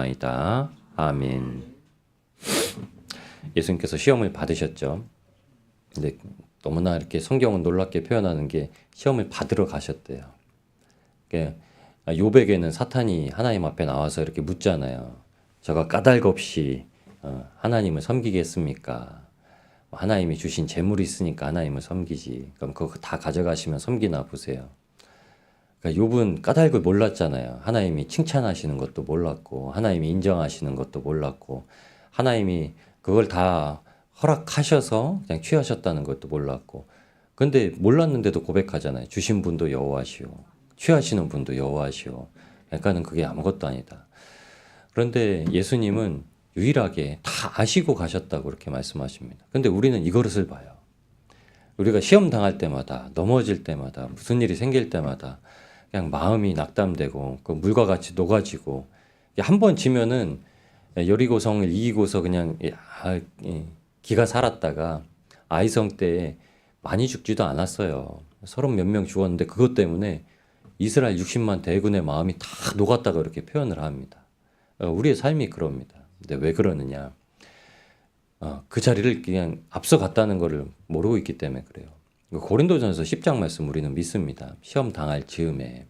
기도하옵나이다. 아멘. 예수님께서 시험을 받으셨죠. 근데 너무나 이렇게 성경은 놀랍게 표현하는 게 시험을 받으러 가셨대요. 요백에는 사탄이 하나님 앞에 나와서 이렇게 묻잖아요. 저가 까닭 없이 하나님을 섬기겠습니까? 하나님이 주신 재물이 있으니까 하나님을 섬기지. 그럼 그거 다 가져가시면 섬기나 보세요. 그러니까 욥은 까닭을 몰랐잖아요. 하나님이 칭찬하시는 것도 몰랐고 하나님이 인정하시는 것도 몰랐고 하나님이 그걸 다 허락하셔서 그냥 취하셨다는 것도 몰랐고 근데 몰랐는데도 고백하잖아요. 주신 분도 여호와시오. 취하시는 분도 여호와시오. 그러니까는 그게 아무것도 아니다. 그런데 예수님은 유일하게 다 아시고 가셨다고 그렇게 말씀하십니다. 근데 우리는 이것을 봐요. 우리가 시험 당할 때마다 넘어질 때마다 무슨 일이 생길 때마다 그냥 마음이 낙담되고 그 물과 같이 녹아지고 한 번 지면은 여리고성을 이기고서 그냥 기가 살았다가 아이성 때 많이 죽지도 않았어요. 30 몇 명 죽었는데 그것 때문에 이스라엘 60만 대군의 마음이 다 녹았다고 이렇게 표현을 합니다. 우리의 삶이 그럽니다. 근데 왜 그러느냐? 그 자리를 그냥 앞서갔다는 것을 모르고 있기 때문에 그래요. 고린도전서 10장 말씀 우리는 믿습니다. 시험 당할 즈음에.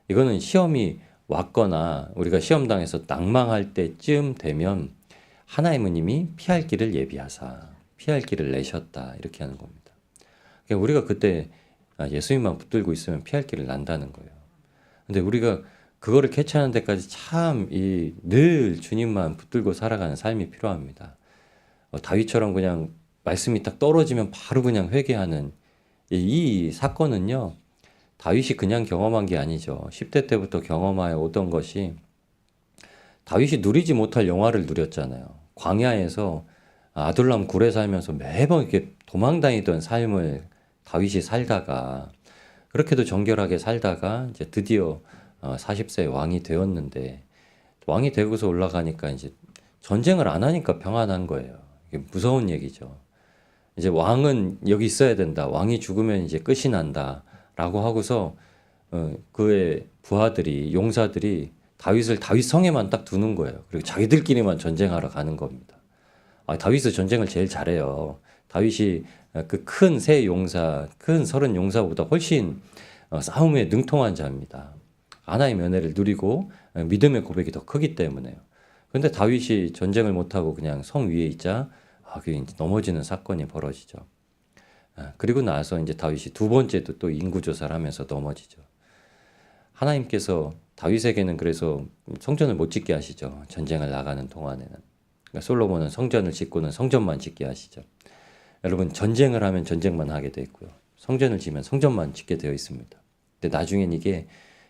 이거는 시험이 왔거나 우리가 시험 당해서 낭망할 때쯤 되면 하나님은 이미 피할 길을 예비하사 피할 길을 내셨다 이렇게 하는 겁니다. 그러니까 우리가 그때 예수님만 붙들고 있으면 피할 길을 난다는 거예요. 근데 우리가 그거를 캐치하는 데까지 참 늘 주님만 붙들고 살아가는 삶이 필요합니다. 다윗처럼 그냥 말씀이 딱 떨어지면 바로 그냥 회개하는 이 사건은요. 다윗이 그냥 경험한 게 아니죠. 10대 때부터 경험하여 오던 것이 다윗이 누리지 못할 영화를 누렸잖아요. 광야에서 아둘람 굴에 살면서 매번 이렇게 도망다니던 삶을 다윗이 살다가 그렇게도 정결하게 살다가 이제 드디어 40세 왕이 되었는데 왕이 되고서 올라가니까 이제 전쟁을 안 하니까 평안한 거예요. 이게 무서운 얘기죠. 이제 왕은 여기 있어야 된다. 왕이 죽으면 이제 끝이 난다. 라고 하고서 그의 부하들이 용사들이 다윗을 다윗 성에만 딱 두는 거예요. 그리고 자기들끼리만 전쟁하러 가는 겁니다. 다윗은 전쟁을 제일 잘해요. 다윗이 그 큰 세 용사, 큰 30 용사보다 훨씬 싸움에 능통한 자입니다. 하나님의 은혜를 누리고 믿음의 고백이 더 크기 때문에요. 근데 다윗이 전쟁을 못하고 그냥 성 위에 있자 그게 이제 넘어지는 사건이 벌어지죠. 그리고 나서 이제 다윗이 두 번째도 또 인구조사를 하면서 넘어지죠. 하나님께서 다윗에게는 그래서 성전을 못 짓게 하시죠. 전쟁을 나가는 동안에는. 그러니까 솔로몬은 성전을 짓고는 성전만 짓게 하시죠. 여러분 전쟁을 하면 전쟁만 하게 돼 있고요. 성전을 지면 성전만 짓게 되어 있습니다. 근데 나중엔 이게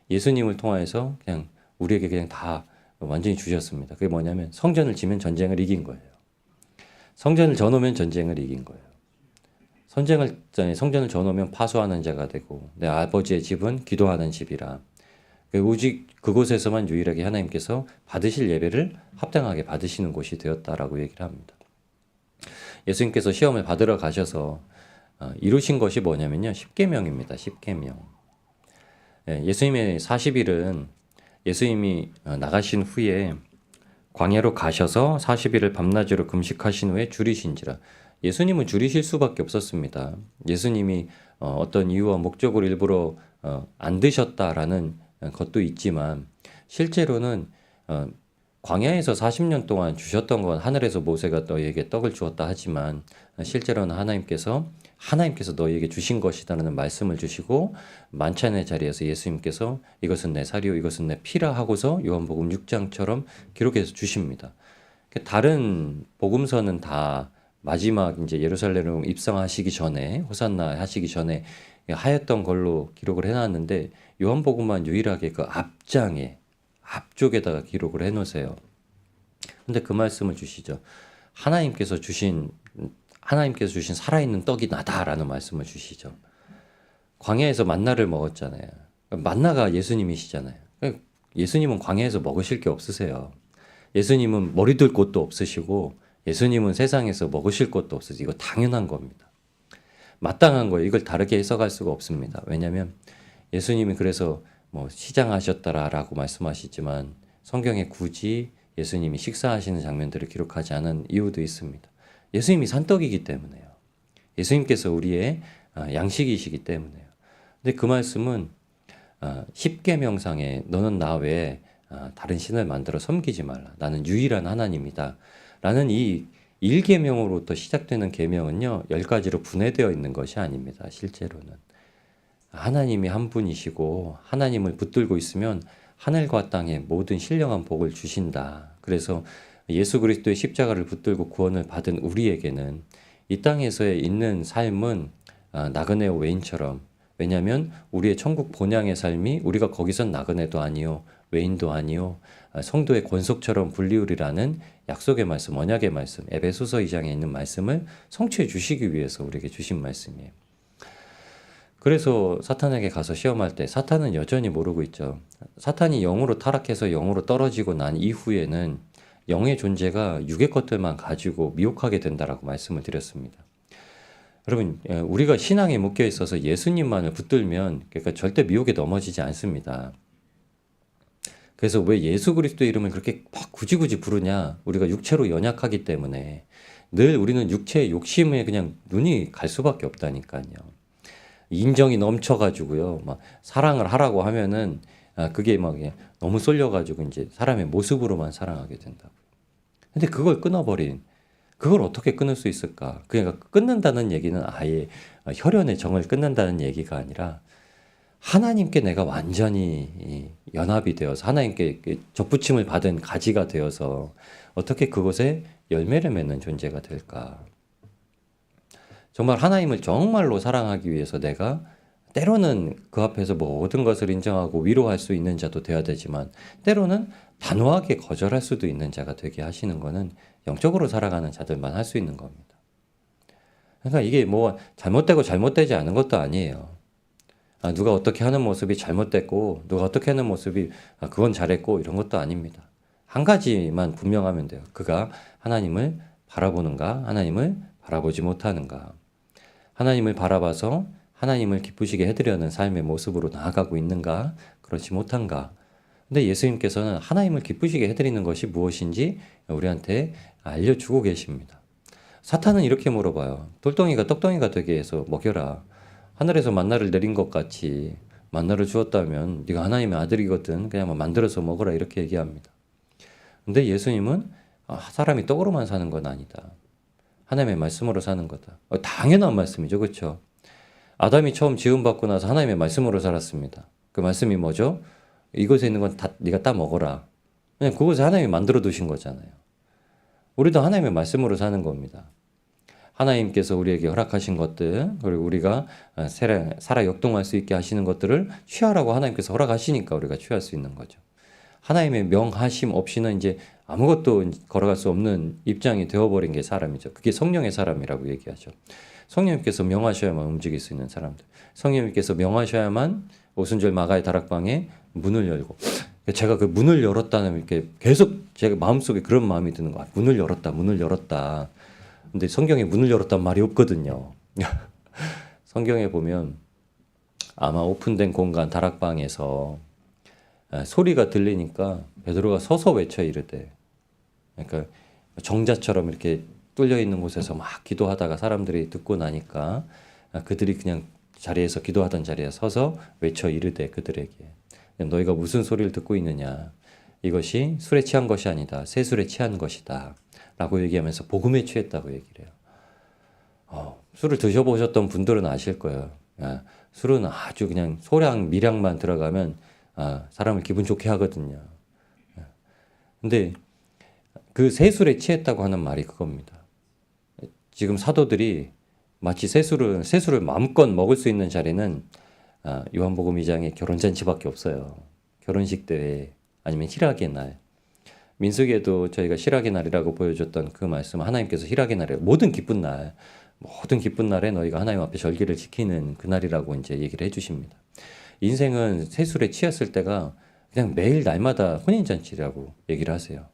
예수님을 통하여서 그냥 우리에게 그냥 다 완전히 주셨습니다. 그게 뭐냐면 성전을 지면 전쟁을 이긴 거예요. 성전을 져놓으면 전쟁을 이긴 거예요. 성전을 져놓으면 파수하는 자가 되고 내 아버지의 집은 기도하는 집이라. 오직 그곳에서만 유일하게 하나님께서 받으실 예배를 합당하게 받으시는 곳이 되었다라고 얘기를 합니다. 예수님께서 시험을 받으러 가셔서 이루신 것이 뭐냐면요. 십계명입니다. 십계명. 예수님의 40일은 예수님이 나가신 후에 광야로 가셔서 40일을 밤낮으로 금식하신 후에 줄이신지라. 예수님은 줄이실 수밖에 없었습니다. 예수님이 어떤 이유와 목적으로 일부러 안 드셨다라는 것도 있지만 실제로는 광야에서 40년 동안 주셨던 건 하늘에서 모세가 너희에게 떡을 주었다 하지만 실제로는 하나님께서 너희에게 주신 것이다라는 말씀을 주시고 만찬의 자리에서 예수님께서 이것은 내 살이요 이것은 내 피라 하고서 요한복음 6장처럼 기록해서 주십니다. 다른 복음서는 다 마지막 이제 예루살렘으로 입성하시기 전에 호산나 하시기 전에 하였던 걸로 기록을 해놨는데 요한복음만 유일하게 그 앞쪽에다가 기록을 해놓으세요. 근데 그 말씀을 주시죠. 하나님께서 주신 살아있는 떡이 나다라는 말씀을 주시죠. 광야에서 만나를 먹었잖아요. 만나가 예수님이시잖아요. 예수님은 광야에서 먹으실 게 없으세요. 예수님은 머리 둘 곳도 없으시고 예수님은 세상에서 먹으실 것도 없으세요. 이거 당연한 겁니다. 마땅한 거예요. 이걸 다르게 해석할 수가 없습니다. 왜냐하면 예수님이 그래서 뭐 시장하셨다라고 말씀하시지만 성경에 굳이 예수님이 식사하시는 장면들을 기록하지 않은 이유도 있습니다. 예수님이 산떡이기 때문에요. 예수님께서 우리의 양식이시기 때문에요. 근데 그 말씀은 십계명상에 너는 나 외에 다른 신을 만들어 섬기지 말라. 나는 유일한 하나님이다. 라는 이 1계명으로부터 시작되는 계명은요. 10가지로 분해되어 있는 것이 아닙니다. 실제로는. 하나님이 한 분이시고 하나님을 붙들고 있으면 하늘과 땅에 모든 신령한 복을 주신다. 그래서 예수 그리스도의 십자가를 붙들고 구원을 받은 우리에게는 이 땅에서의 있는 삶은 나그네와 외인처럼, 왜냐하면 우리의 천국 본향의 삶이 우리가 거기선 나그네도 아니요 외인도 아니요 성도의 권속처럼 불리우리라는 약속의 말씀, 언약의 말씀, 에베소서 2장에 있는 말씀을 성취해 주시기 위해서 우리에게 주신 말씀이에요. 그래서 사탄에게 가서 시험할 때 사탄은 여전히 모르고 있죠. 사탄이 영으로 타락해서 영으로 떨어지고 난 이후에는 영의 존재가 육의 것들만 가지고 미혹하게 된다라고 말씀을 드렸습니다. 여러분, 우리가 신앙에 묶여 있어서 예수님만을 붙들면 그러니까 절대 미혹에 넘어지지 않습니다. 그래서 왜 예수 그리스도의 이름을 그렇게 막 굳이 부르냐? 우리가 육체로 연약하기 때문에 늘 우리는 육체의 욕심에 그냥 눈이 갈 수밖에 없다니까요. 인정이 넘쳐가지고요, 막 사랑을 하라고 하면은 그게 막 너무 쏠려가지고 이제 사람의 모습으로만 사랑하게 된다고요. 근데 그걸 끊어버린, 그걸 어떻게 끊을 수 있을까? 그러니까 끊는다는 얘기는 아예 혈연의 정을 끊는다는 얘기가 아니라 하나님께 내가 완전히 연합이 되어서 하나님께 접붙임을 받은 가지가 되어서 어떻게 그곳에 열매를 맺는 존재가 될까? 정말 하나님을 정말로 사랑하기 위해서 내가 때로는 그 앞에서 모든 것을 인정하고 위로할 수 있는 자도 되어야 되지만 때로는 단호하게 거절할 수도 있는 자가 되게 하시는 것은 영적으로 살아가는 자들만 할 수 있는 겁니다. 그러니까 이게 뭐 잘못되고 잘못되지 않은 것도 아니에요. 누가 어떻게 하는 모습이 잘못됐고 누가 어떻게 하는 모습이 그건 잘했고 이런 것도 아닙니다. 한 가지만 분명하면 돼요. 그가 하나님을 바라보는가, 하나님을 바라보지 못하는가. 하나님을 바라봐서 하나님을 기쁘시게 해드려는 삶의 모습으로 나아가고 있는가, 그렇지 못한가. 근데 예수님께서는 하나님을 기쁘시게 해드리는 것이 무엇인지 우리한테 알려주고 계십니다. 사탄은 이렇게 물어봐요. 돌덩이가 떡덩이가 되게 해서 먹여라. 하늘에서 만나를 내린 것 같이 만나를 주었다면 네가 하나님의 아들이거든. 그냥 만들어서 먹어라 이렇게 얘기합니다. 근데 예수님은 사람이 떡으로만 사는 건 아니다. 하나님의 말씀으로 사는 거다. 당연한 말씀이죠. 그렇죠? 아담이 처음 지음받고 나서 하나님의 말씀으로 살았습니다. 그 말씀이 뭐죠? 이곳에 있는 건 다 네가 따 먹어라. 그냥 그것을 하나님이 만들어 두신 거잖아요. 우리도 하나님의 말씀으로 사는 겁니다. 하나님께서 우리에게 허락하신 것들, 그리고 우리가 살아 역동할 수 있게 하시는 것들을 취하라고 하나님께서 허락하시니까 우리가 취할 수 있는 거죠. 하나님의 명하심 없이는 이제 아무것도 걸어갈 수 없는 입장이 되어버린 게 사람이죠. 그게 성령의 사람이라고 얘기하죠. 성령님께서 명하셔야만 움직일 수 있는 사람들. 성령님께서 명하셔야만 오순절 마가의 다락방에 문을 열고, 제가 그 문을 열었다는 이렇게 계속 제가 마음속에 그런 마음이 드는 거야. 문을 열었다, 문을 열었다. 근데 성경에 문을 열었단 말이 없거든요. 성경에 보면 아마 오픈된 공간 다락방에서 소리가 들리니까 베드로가 서서 외쳐 이르되, 그러니까 정자처럼 이렇게 뚫려 있는 곳에서 막 기도하다가 사람들이 듣고 나니까 그들이 그냥 자리에서 기도하던 자리에 서서 외쳐 이르되 그들에게 너희가 무슨 소리를 듣고 있느냐, 이것이 술에 취한 것이 아니다, 새술에 취한 것이다 라고 얘기하면서 복음에 취했다고 얘기를 해요. 술을 드셔보셨던 분들은 아실 거예요. 술은 아주 그냥 소량 미량만 들어가면 사람을 기분 좋게 하거든요. 근데 그 새술에 취했다고 하는 말이 그겁니다. 지금 사도들이 마치 새술을 마음껏 먹을 수 있는 자리는 요한복음 2장의 결혼잔치밖에 없어요. 결혼식 때 아니면 희락의 날. 민수기에도 저희가 희락의 날이라고 보여줬던 그 말씀, 하나님께서 희락의 날에 모든 기쁜 날에 너희가 하나님 앞에 절기를 지키는 그 날이라고 이제 얘기를 해주십니다. 인생은 새술에 취했을 때가 그냥 매일 날마다 혼인잔치라고 얘기를 하세요.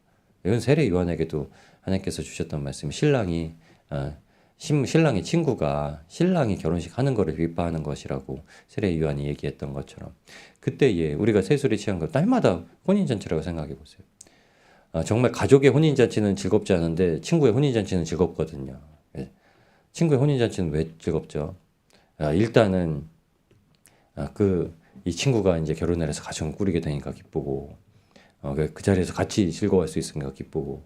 이건 세례 요한에게도 하나님께서 주셨던 말씀, 신랑이 신랑의 친구가 신랑이 결혼식 하는 거를 비판하는 것이라고 세례 요한이 얘기했던 것처럼 그때에 우리가 세술에 취한 거 날마다 혼인잔치라고 생각해 보세요. 정말 가족의 혼인잔치는 즐겁지 않은데 친구의 혼인잔치는 즐겁거든요. 예. 친구의 혼인잔치는 왜 즐겁죠? 일단은 이 친구가 이제 결혼을 해서 가정을 꾸리게 되니까 기쁘고 그 자리에서 같이 즐거워할 수 있으니까 기쁘고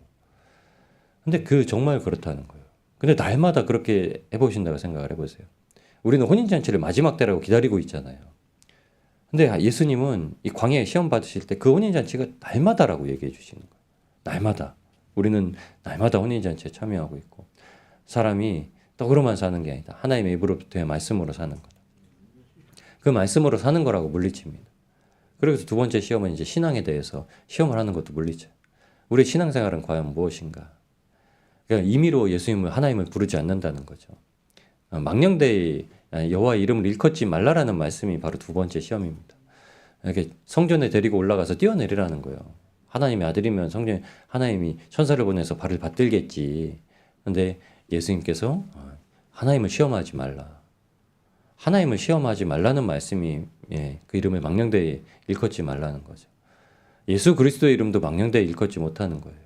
근데 정말 그렇다는 거예요. 근데 날마다 그렇게 해보신다고 생각을 해보세요. 우리는 혼인잔치를 마지막 때라고 기다리고 있잖아요. 근데 예수님은 이 광야에 시험 받으실 때 그 혼인잔치가 날마다라고 얘기해 주시는 거예요. 날마다. 우리는 날마다 혼인잔치에 참여하고 있고 사람이 떡으로만 사는 게 아니다. 하나님의 입으로부터의 말씀으로 사는 거다. 그 말씀으로 사는 거라고 물리칩니다. 그래서 두 번째 시험은 이제 신앙에 대해서 시험을 하는 것도 물리쳐요. 우리의 신앙생활은 과연 무엇인가? 그러니까 임의로 예수님을 하나님을 부르지 않는다는 거죠. 망령되이 여호와의 이름을 일컫지 말라라는 말씀이 바로 두 번째 시험입니다. 이렇게 성전에 데리고 올라가서 뛰어내리라는 거예요. 하나님의 아들이면 성전에 하나님이 천사를 보내서 발을 받들겠지. 근데 예수님께서 하나님을 시험하지 말라. 하나님을 시험하지 말라는 말씀이 그 이름을 망령되이 일컫지 말라는 거죠. 예수 그리스도의 이름도 망령되이 일컫지 못하는 거예요.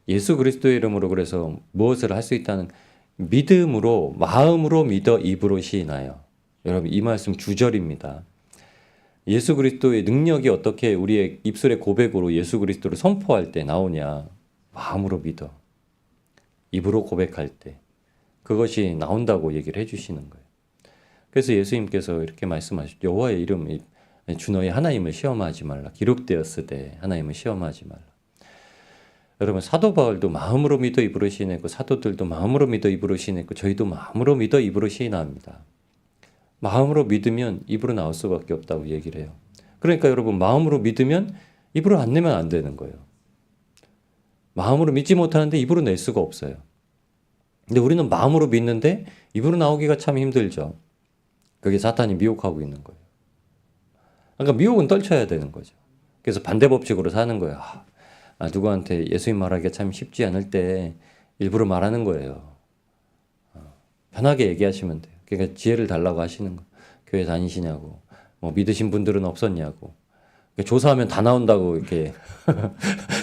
예수 그리스도의 이름으로 그래서 무엇을 할 수 있다는 믿음으로 마음으로 믿어 입으로 시인하여. 여러분 이 말씀 주절입니다. 예수 그리스도의 능력이 어떻게 우리의 입술의 고백으로 예수 그리스도를 선포할 때 나오냐. 마음으로 믿어. 입으로 고백할 때. 그것이 나온다고 얘기를 해주시는 거예요. 그래서 예수님께서 이렇게 말씀하시죠. 여호와의 이름 주 너의 하나님을 시험하지 말라. 기록되었으되 하나님을 시험하지 말라. 여러분 사도 바울도 마음으로 믿어 입으로 시인했고 사도들도 마음으로 믿어 입으로 시인했고 저희도 마음으로 믿어 입으로 시인합니다. 마음으로 믿으면 입으로 나올 수밖에 없다고 얘기를 해요. 그러니까 여러분 마음으로 믿으면 입으로 안 내면 안 되는 거예요. 마음으로 믿지 못하는데 입으로 낼 수가 없어요. 근데 우리는 마음으로 믿는데 입으로 나오기가 참 힘들죠. 그게 사탄이 미혹하고 있는 거예요. 그러니까 미혹은 떨쳐야 되는 거죠. 그래서 반대 법칙으로 사는 거예요. 누구한테 예수님 말하기가 참 쉽지 않을 때 일부러 말하는 거예요. 편하게 얘기하시면 돼요. 그러니까 지혜를 달라고 하시는 거. 교회 다니시냐고. 뭐 믿으신 분들은 없었냐고. 조사하면 다 나온다고 이렇게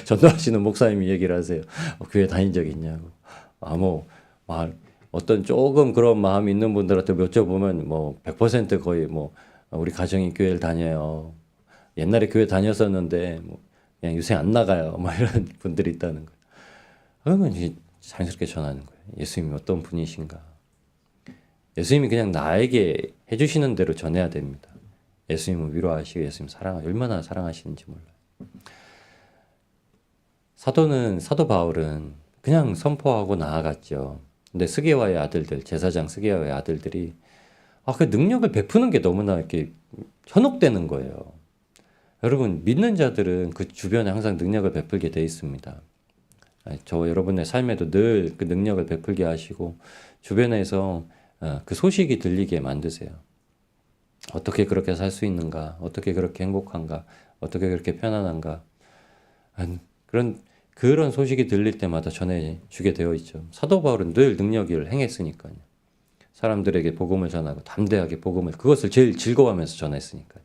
전도하시는 목사님이 얘기를 하세요. 교회 다닌 적 있냐고. 어떤 조금 그런 마음이 있는 분들한테 여쭤보면 100% 거의 우리 가정이 교회를 다녀요. 옛날에 교회 다녔었는데 그냥 요새 안 나가요. 이런 분들이 있다는 거예요. 그러면 이제 자연스럽게 전하는 거예요. 예수님이 어떤 분이신가. 예수님이 그냥 나에게 해주시는 대로 전해야 됩니다. 예수님을 위로하시고 예수님 얼마나 사랑하시는지 몰라요. 사도 바울은 그냥 선포하고 나아갔죠. 근데 스게와의 아들들, 제사장 스게와의 아들들이 그 능력을 베푸는 게 너무나 이렇게 현혹되는 거예요. 여러분 믿는 자들은 그 주변에 항상 능력을 베풀게 돼 있습니다. 여러분의 삶에도 늘 그 능력을 베풀게 하시고 주변에서 그 소식이 들리게 만드세요. 어떻게 그렇게 살 수 있는가? 어떻게 그렇게 행복한가? 어떻게 그렇게 편안한가? 그런 소식이 들릴 때마다 전해주게 되어 있죠. 사도 바울은 늘 능력을 행했으니까요. 사람들에게 복음을 전하고 담대하게 그것을 제일 즐거워하면서 전했으니까요.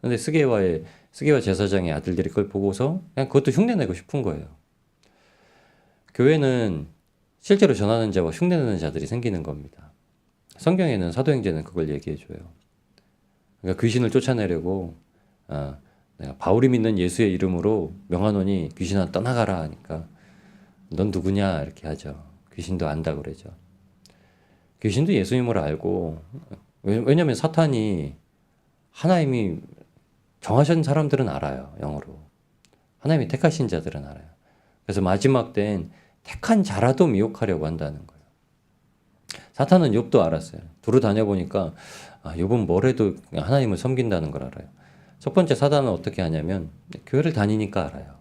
그런데 스게와 제사장의 아들들이 그걸 보고서 그냥 그것도 흉내내고 싶은 거예요. 교회는 실제로 전하는 자와 흉내내는 자들이 생기는 겁니다. 성경에는 사도행전은 그걸 얘기해줘요. 그러니까 귀신을 쫓아내려고 내가 바울이 믿는 예수의 이름으로 명하노니 귀신아 떠나가라 하니까 넌 누구냐 이렇게 하죠. 귀신도 안다 그러죠. 귀신도 예수님을 알고 왜냐하면 사탄이 하나님이 정하신 사람들은 알아요. 영어로. 하나님이 택하신 자들은 알아요. 그래서 마지막 때엔 택한 자라도 미혹하려고 한다는 거예요. 사탄은 욥도 알았어요. 두루 다녀보니까 욥은 뭘 해도 하나님을 섬긴다는 걸 알아요. 첫 번째 사탄은 어떻게 하냐면 교회를 다니니까 알아요.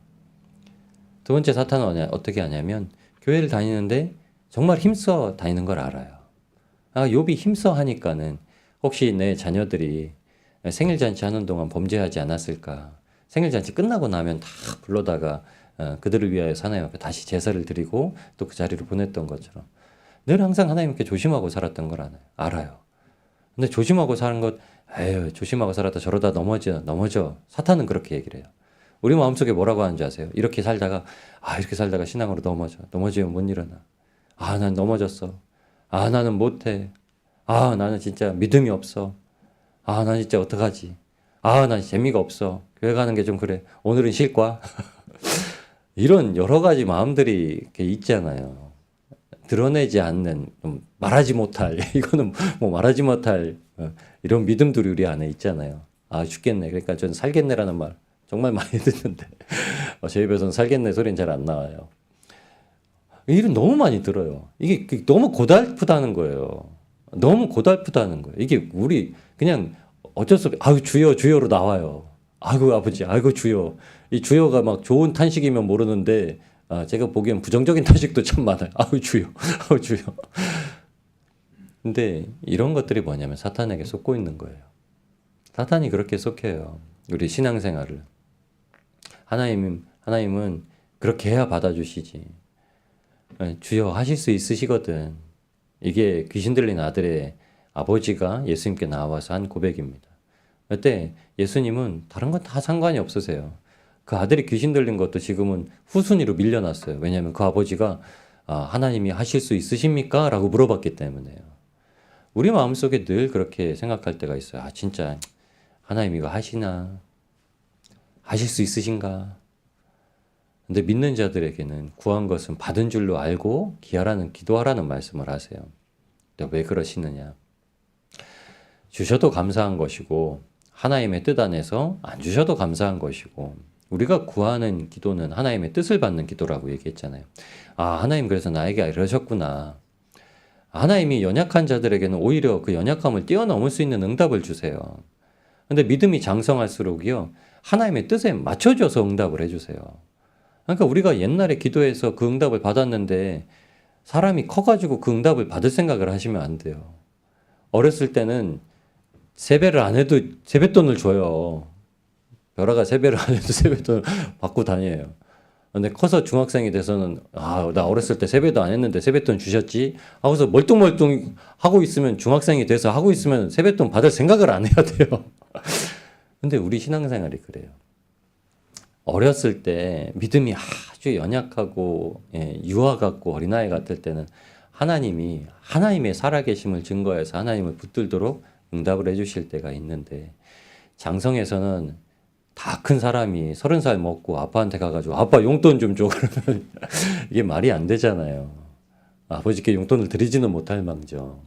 두 번째 사탄은 어떻게 하냐면 교회를 다니는데 정말 힘써 다니는 걸 알아요. 욥이 힘써 하니까는 혹시 내 자녀들이 생일잔치 하는 동안 범죄하지 않았을까. 생일잔치 끝나고 나면 다 불러다가 그들을 위하여 하나님 앞에 다시 제사를 드리고 또 그 자리로 보냈던 것처럼 늘 항상 하나님께 조심하고 살았던 걸 알아요. 근데 조심하고 사는 것, 에휴, 조심하고 살았다 저러다 넘어져. 사탄은 그렇게 얘기를 해요. 우리 마음속에 뭐라고 하는지 아세요? 이렇게 살다가 신앙으로 넘어지면 못 일어나. 난 넘어졌어. 나는 못해. 나는 진짜 믿음이 없어. 난 진짜 어떡하지? 난 재미가 없어. 교회 가는 게 좀 그래. 오늘은 쉴 거야. 이런 여러 가지 마음들이 이렇게 있잖아요. 드러내지 않는, 말하지 못할, 이거는 뭐 말하지 못할 이런 믿음들이 우리 안에 있잖아요. 죽겠네. 그러니까 저는 살겠네라는 말 정말 많이 듣는데 제 입에서는 살겠네 소리는 잘 안 나와요. 일은 너무 많이 들어요. 이게 너무 고달프다는 거예요. 너무 고달프다는 거예요. 이게 우리 그냥 어쩔 수 없이 주여 주여로 나와요. 아이고 아버지, 아이고 주여. 이 주여가 막 좋은 탄식이면 모르는데 제가 보기엔 부정적인 탄식도 참 많아요. 주여, 주여. 근데 이런 것들이 뭐냐면 사탄에게 속고 있는 거예요. 사탄이 그렇게 속여요. 우리 신앙생활을. 하나님은 그렇게 해야 받아주시지. 주여 하실 수 있으시거든. 이게 귀신 들린 아들의 아버지가 예수님께 나와서 한 고백입니다. 그때 예수님은 다른 건 다 상관이 없으세요. 그 아들이 귀신 들린 것도 지금은 후순위로 밀려났어요. 왜냐하면 그 아버지가 하나님이 하실 수 있으십니까? 라고 물어봤기 때문에요. 우리 마음속에 늘 그렇게 생각할 때가 있어요. 진짜 하나님 이거 하시나? 하실 수 있으신가? 근데 믿는 자들에게는 구한 것은 받은 줄로 알고 기도하라는 말씀을 하세요. 근데 왜 그러시느냐? 주셔도 감사한 것이고 하나님의 뜻 안에서 안 주셔도 감사한 것이고 우리가 구하는 기도는 하나님의 뜻을 받는 기도라고 얘기했잖아요. 하나님 그래서 나에게 이러셨구나. 하나님이 연약한 자들에게는 오히려 그 연약함을 뛰어넘을 수 있는 응답을 주세요. 근데 믿음이 장성할수록요, 하나님의 뜻에 맞춰줘서 응답을 해주세요. 그러니까 우리가 옛날에 기도해서 그 응답을 받았는데 사람이 커가지고 그 응답을 받을 생각을 하시면 안 돼요. 어렸을 때는 세배를 안 해도 세뱃돈을 줘요. 벼라가 세배를 안 해도 세뱃돈을 받고 다녀요. 근데 커서 중학생이 돼서는 나 어렸을 때 세배도 안 했는데 세뱃돈 주셨지? 하고서 멀뚱멀뚱 하고 있으면 중학생이 돼서 하고 있으면 세뱃돈 받을 생각을 안 해야 돼요. 근데 우리 신앙생활이 그래요. 어렸을 때 믿음이 아주 연약하고 유아 같고 어린아이 같을 때는 하나님의 살아계심을 증거해서 하나님을 붙들도록 응답을 해주실 때가 있는데 장성에서는 다 큰 사람이 30살 먹고 아빠한테 가가지고 아빠 용돈 좀 줘 그러면 이게 말이 안 되잖아요. 아버지께 용돈을 드리지는 못할 망정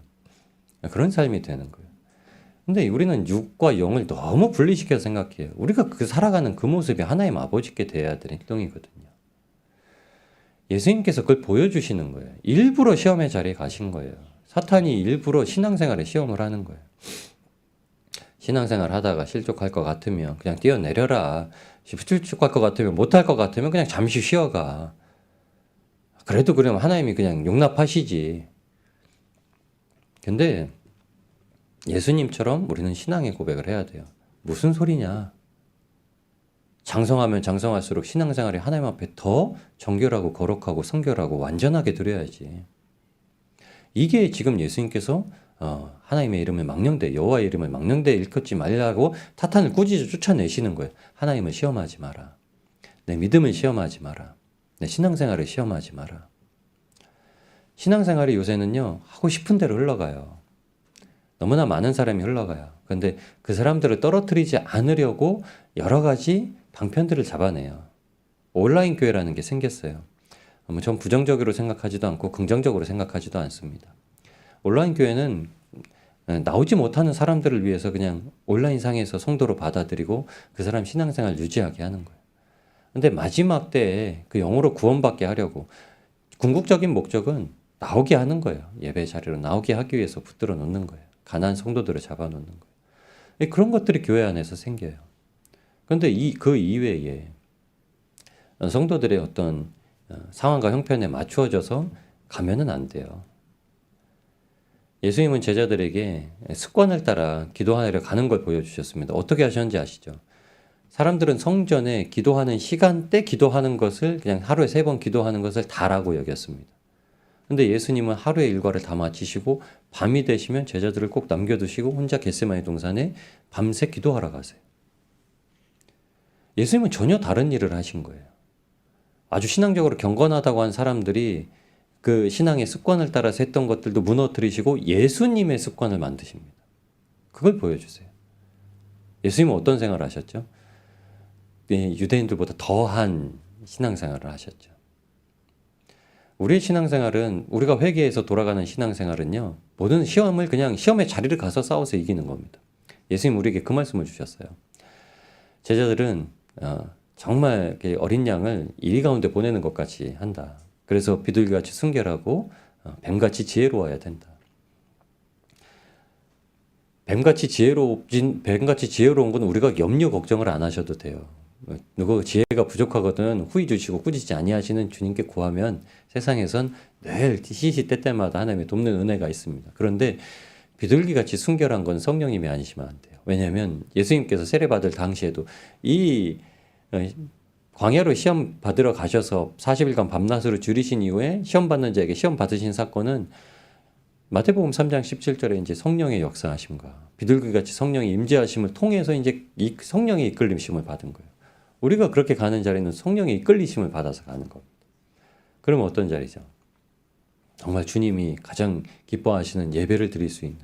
그런 삶이 되는 거예요. 근데 우리는 육과 영을 너무 분리시켜서 생각해요. 우리가 살아가는 그 모습이 하나님 아버지께 대해야 되는 행동이거든요. 예수님께서 그걸 보여주시는 거예요. 일부러 시험의 자리에 가신 거예요. 사탄이 일부러 신앙생활에 시험을 하는 거예요. 신앙생활 하다가 실족할 것 같으면 그냥 뛰어내려라. 실족할 것 같으면 못할 것 같으면 그냥 잠시 쉬어가. 그래도 그러면 하나님이 그냥 용납하시지. 근데 예수님처럼 우리는 신앙의 고백을 해야 돼요. 무슨 소리냐. 장성하면 장성할수록 신앙생활이 하나님 앞에 더 정결하고 거룩하고 성결하고 완전하게 드려야지. 이게 지금 예수님께서 하나님의 이름을 여호와의 이름을 망령되이 일컫지 말라고 사탄을 꾸짖어 쫓아내시는 거예요. 하나님을 시험하지 마라. 내 믿음을 시험하지 마라. 내 신앙생활을 시험하지 마라. 신앙생활이 요새는요, 하고 싶은 대로 흘러가요. 너무나 많은 사람이 흘러가요. 그런데 그 사람들을 떨어뜨리지 않으려고 여러 가지 방편들을 잡아내요. 온라인 교회라는 게 생겼어요. 전 부정적으로 생각하지도 않고 긍정적으로 생각하지도 않습니다. 온라인 교회는 나오지 못하는 사람들을 위해서 그냥 온라인상에서 성도로 받아들이고 그 사람 신앙생활 유지하게 하는 거예요. 근데 마지막 때에 그 영으로 구원받게 하려고 궁극적인 목적은 나오게 하는 거예요. 예배 자리로 나오게 하기 위해서 붙들어 놓는 거예요. 가난한 성도들을 잡아놓는 거예요. 그런 것들이 교회 안에서 생겨요. 그런데 그 이외에 성도들의 어떤 상황과 형편에 맞추어져서 가면은 안 돼요. 예수님은 제자들에게 습관을 따라 기도하러 가는 걸 보여주셨습니다. 어떻게 하셨는지 아시죠? 사람들은 성전에 기도하는 시간대 기도하는 것을 그냥 하루에 3번 기도하는 것을 다라고 여겼습니다. 근데 예수님은 하루의 일과를 다 마치시고 밤이 되시면 제자들을 꼭 남겨두시고 혼자 겟세마네 동산에 밤새 기도하러 가세요. 예수님은 전혀 다른 일을 하신 거예요. 아주 신앙적으로 경건하다고 한 사람들이 그 신앙의 습관을 따라서 했던 것들도 무너뜨리시고 예수님의 습관을 만드십니다. 그걸 보여주세요. 예수님은 어떤 생활을 하셨죠? 유대인들보다 더한 신앙생활을 하셨죠. 우리의 신앙생활은, 우리가 회개해서 돌아가는 신앙생활은요, 모든 시험을 그냥 시험의 자리를 가서 싸워서 이기는 겁니다. 예수님 우리에게 그 말씀을 주셨어요. 제자들은 정말 어린 양을 이리 가운데 보내는 것 같이 한다. 그래서 비둘기같이 순결하고 뱀같이 지혜로워야 된다. 뱀같이 지혜로운 건 우리가 염려 걱정을 안 하셔도 돼요. 누구 지혜가 부족하거든 후히 주시고 꾸짖지 아니하시는 주님께 구하면 세상에선 늘 시시때때마다 하나님의 돕는 은혜가 있습니다. 그런데 비둘기같이 순결한 건 성령님이 아니시면 안 돼요. 왜냐하면 예수님께서 세례받을 당시에도 이 광야로 시험 받으러 가셔서 40일간 밤낮으로 줄이신 이후에 시험 받는 자에게 시험 받으신 사건은 마태복음 3장 17절에 이제 성령의 역사하심과 비둘기같이 성령의 임재하심을 통해서 이제 이 성령의 이끌림심을 받은 거예요. 우리가 그렇게 가는 자리는 성령의 이끌리심을 받아서 가는 겁니다. 그러면 어떤 자리죠? 정말 주님이 가장 기뻐하시는 예배를 드릴 수 있는,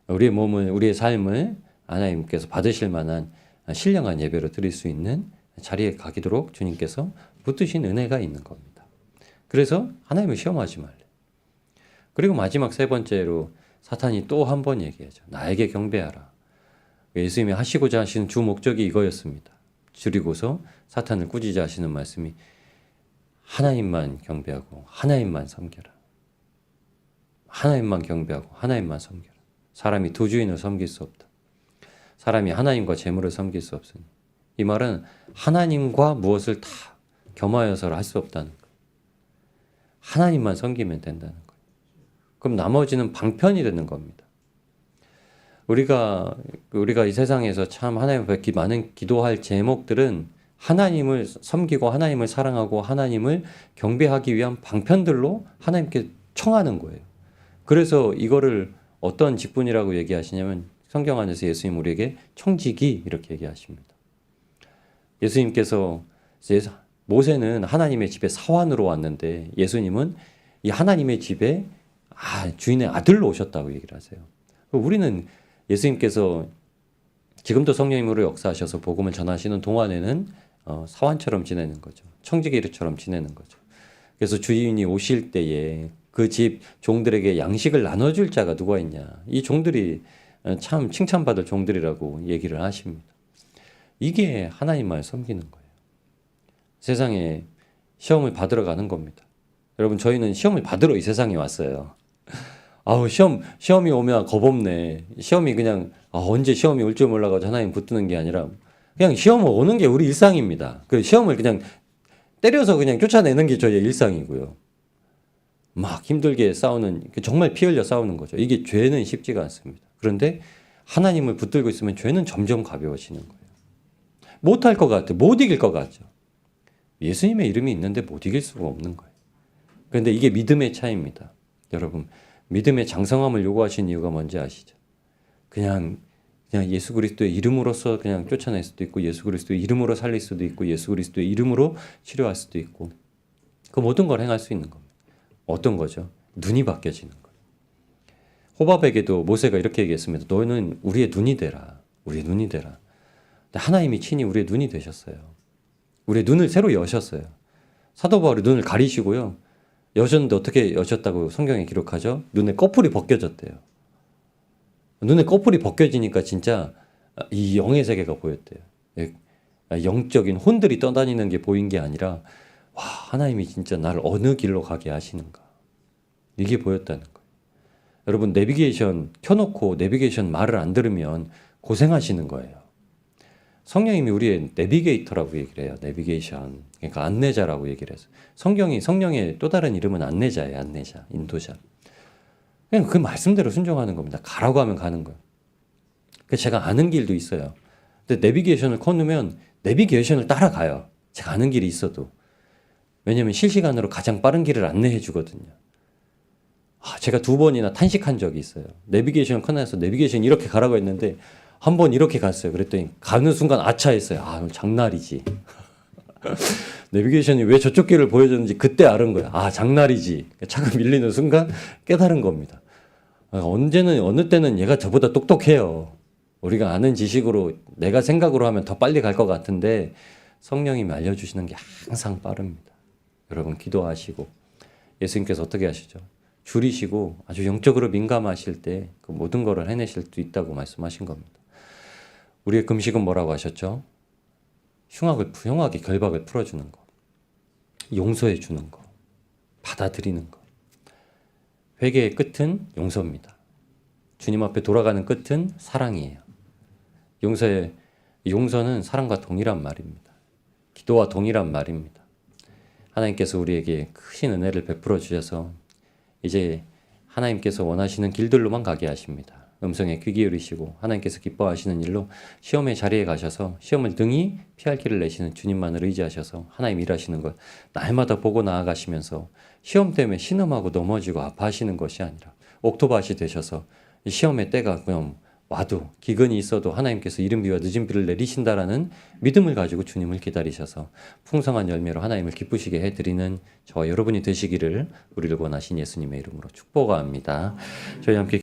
우리의 몸을, 우리의 삶을 하나님께서 받으실 만한 신령한 예배로 드릴 수 있는 자리에 가기도록 주님께서 붙드신 은혜가 있는 겁니다. 그래서 하나님을 시험하지 말래. 그리고 마지막 세 번째로 사탄이 또 한 번 얘기하죠. 나에게 경배하라. 예수님이 하시고자 하시는 주 목적이 이거였습니다. 줄이고서 사탄을 꾸짖자 하시는 말씀이 하나님만 경배하고 하나님만 섬겨라. 하나님만 경배하고 하나님만 섬겨라. 사람이 두 주인을 섬길 수 없다. 사람이 하나님과 재물을 섬길 수 없으니. 이 말은 하나님과 무엇을 다 겸하여서 할 수 없다는 거예요. 하나님만 섬기면 된다는 거예요. 그럼 나머지는 방편이 되는 겁니다. 우리가 이 세상에서 참 하나님 앞에 많은 기도할 제목들은 하나님을 섬기고 하나님을 사랑하고 하나님을 경배하기 위한 방편들로 하나님께 청하는 거예요. 그래서 이거를 어떤 직분이라고 얘기하시냐면 성경 안에서 예수님 우리에게 청지기 이렇게 얘기하십니다. 예수님께서 모세는 하나님의 집에 사환으로 왔는데 예수님은 이 하나님의 집에 주인의 아들로 오셨다고 얘기를 하세요. 우리는 예수님께서 지금도 성령님으로 역사하셔서 복음을 전하시는 동안에는 사환처럼 지내는 거죠. 청지기처럼 지내는 거죠. 그래서 주인이 오실 때에 그 집 종들에게 양식을 나눠줄 자가 누가 있냐. 이 종들이 참 칭찬받을 종들이라고 얘기를 하십니다. 이게 하나님만 섬기는 거예요. 세상에 시험을 받으러 가는 겁니다. 여러분, 저희는 시험을 받으러 이 세상에 왔어요. 시험이 오면 겁없네. 시험이 그냥 언제 시험이 올 줄 몰라가지고 하나님 붙드는 게 아니라 그냥 시험 오는 게 우리 일상입니다. 그 시험을 그냥 때려서 그냥 쫓아내는 게 저희의 일상이고요. 막 힘들게 싸우는, 정말 피 흘려 싸우는 거죠. 이게 죄는 쉽지가 않습니다. 그런데 하나님을 붙들고 있으면 죄는 점점 가벼워지는 거예요. 못할 것 같아요. 못 이길 것 같죠. 예수님의 이름이 있는데 못 이길 수가 없는 거예요. 그런데 이게 믿음의 차이입니다. 여러분, 믿음의 장성함을 요구하신 이유가 뭔지 아시죠? 그냥 예수 그리스도의 이름으로서 그냥 쫓아낼 수도 있고, 예수 그리스도의 이름으로 살릴 수도 있고, 예수 그리스도의 이름으로 치료할 수도 있고, 그 모든 걸 행할 수 있는 겁니다. 어떤 거죠? 눈이 바뀌어지는 거예요. 호밥에게도 모세가 이렇게 얘기했습니다. 너는 우리의 눈이 되라. 우리의 눈이 되라. 근데 하나님이 친히 우리의 눈이 되셨어요. 우리의 눈을 새로 여셨어요. 사도 바울이 눈을 가리시고요. 여셨는데 어떻게 여셨다고 성경에 기록하죠? 눈에 꺼풀이 벗겨졌대요. 눈에 꺼풀이 벗겨지니까 진짜 이 영의 세계가 보였대요. 영적인 혼들이 떠다니는 게 보인 게 아니라 와, 하나님이 진짜 나를 어느 길로 가게 하시는가. 이게 보였다는 거예요. 여러분, 내비게이션 켜놓고 내비게이션 말을 안 들으면 고생하시는 거예요. 성령님이 우리의 내비게이터라고 얘기를 해요. 내비게이션. 그러니까 안내자라고 얘기를 해서. 성령의 또 다른 이름은 안내자예요. 안내자, 인도자. 그냥 그 말씀대로 순종하는 겁니다. 가라고 하면 가는 거예요. 그래서 제가 아는 길도 있어요. 근데 내비게이션을 켜놓으면 내비게이션을 따라가요. 제가 아는 길이 있어도. 왜냐하면 실시간으로 가장 빠른 길을 안내해 주거든요. 제가 2번이나 탄식한 적이 있어요. 내비게이션 커내서 내비게이션 이렇게 가라고 했는데 한 번 이렇게 갔어요. 그랬더니 가는 순간 아차했어요. 오늘 장날이지. 내비게이션이 왜 저쪽 길을 보여줬는지 그때 알은 거야. 장날이지. 차가 밀리는 순간 깨달은 겁니다. 언제는 어느 때는 얘가 저보다 똑똑해요. 우리가 아는 지식으로 내가 생각으로 하면 더 빨리 갈 것 같은데 성령님이 알려주시는 게 항상 빠릅니다. 여러분 기도하시고 예수님께서 어떻게 하시죠? 줄이시고 아주 영적으로 민감하실 때 그 모든 것을 해내실 수 있다고 말씀하신 겁니다. 우리의 금식은 뭐라고 하셨죠? 흉악의 결박을 풀어주는 거, 용서해 주는 거, 받아들이는 거. 회개의 끝은 용서입니다. 주님 앞에 돌아가는 끝은 사랑이에요. 용서는 사랑과 동일한 말입니다. 기도와 동일한 말입니다. 하나님께서 우리에게 크신 은혜를 베풀어 주셔서 이제 하나님께서 원하시는 길들로만 가게 하십니다. 음성에 귀 기울이시고 하나님께서 기뻐하시는 일로 시험의 자리에 가셔서 시험을 능히 피할 길을 내시는 주님만을 의지하셔서 하나님 일하시는 걸 날마다 보고 나아가시면서 시험 때문에 신음하고 넘어지고 아파하시는 것이 아니라 옥토밭이 되셔서 시험의 때가 그냥 와도 기근이 있어도 하나님께서 이른 비와 늦은 비를 내리신다라는 믿음을 가지고 주님을 기다리셔서 풍성한 열매로 하나님을 기쁘시게 해드리는 저와 여러분이 되시기를 우리를 원하신 예수님의 이름으로 축복합니다. 저희 함께